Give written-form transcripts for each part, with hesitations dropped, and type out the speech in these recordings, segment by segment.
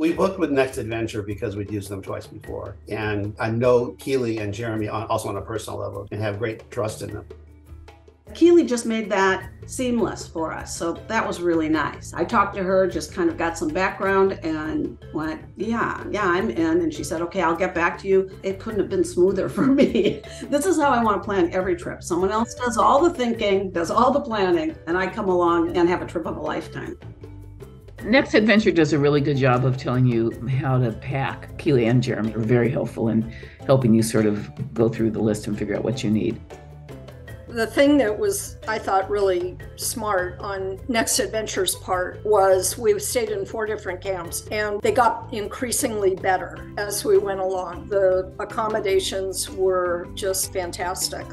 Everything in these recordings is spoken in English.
We booked with Next Adventure because we'd used them twice before. And I know Keely and Jeremy also on a personal level and have great trust in them. Keely just made that seamless for us. So that was really nice. I talked to her, just kind of got some background and went, yeah, I'm in. And she said, okay, I'll get back to you. It couldn't have been smoother for me. This is how I want to plan every trip. Someone else does all the thinking, does all the planning, and I come along and have a trip of a lifetime. Next Adventure does a really good job of telling you how to pack. Keely and Jeremy are very helpful in helping you sort of go through the list and figure out what you need. The thing that was, I thought, really smart on Next Adventure's part was we stayed in 4 different camps, and they got increasingly better as we went along. The accommodations were just fantastic.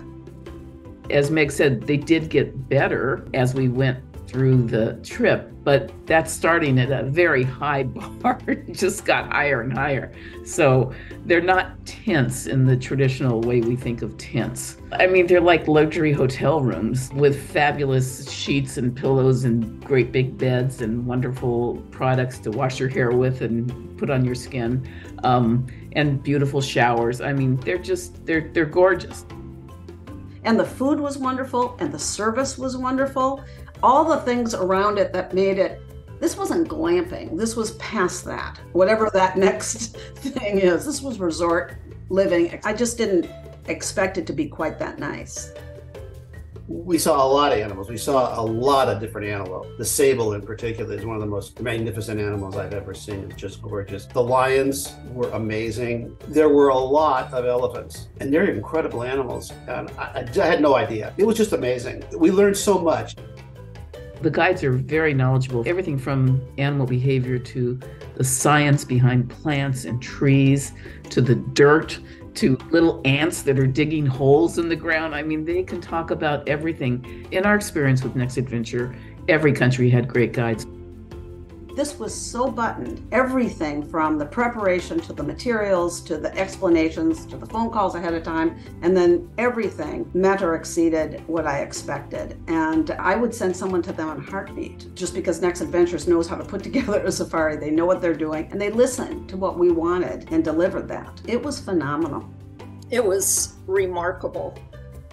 As Meg said, they did get better as we went through the trip, but that's starting at a very high bar. It just got higher and higher. So they're not tents in the traditional way we think of tents. I mean, they're like luxury hotel rooms with fabulous sheets and pillows and great big beds and wonderful products to wash your hair with and put on your skin, and beautiful showers. I mean, they're gorgeous. And the food was wonderful, and the service was wonderful. All the things around it that made it, this wasn't glamping, this was past that. Whatever that next thing is, this was resort living. I just didn't expect it to be quite that nice. We saw a lot of animals. We saw a lot of different antelope. The sable in particular is one of the most magnificent animals I've ever seen. It's just gorgeous. The lions were amazing. There were a lot of elephants, and they're incredible animals. And I had no idea. It was just amazing. We learned so much. The guides are very knowledgeable. Everything from animal behavior to the science behind plants and trees, to the dirt, to little ants that are digging holes in the ground. I mean, they can talk about everything. In our experience with Next Adventure, every country had great guides. This was so buttoned. Everything from the preparation to the materials, to the explanations, to the phone calls ahead of time, and then everything met or exceeded what I expected. And I would send someone to them in a heartbeat, just because Next Adventures knows how to put together a safari. They know what they're doing, and they listened to what we wanted and delivered that. It was phenomenal. It was remarkable.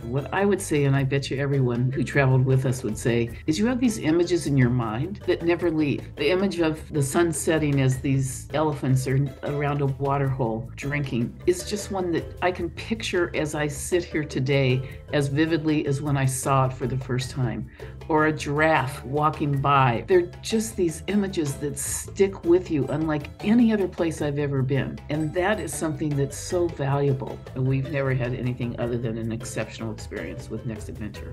What I would say, and I bet you everyone who traveled with us would say, is you have these images in your mind that never leave. The image of the sun setting as these elephants are around a water hole drinking is just one that I can picture as I sit here today as vividly as when I saw it for the first time. Or a giraffe walking by. They're just these images that stick with you unlike any other place I've ever been. And that is something that's so valuable. And we've never had anything other than an exceptional experience with Next Adventure.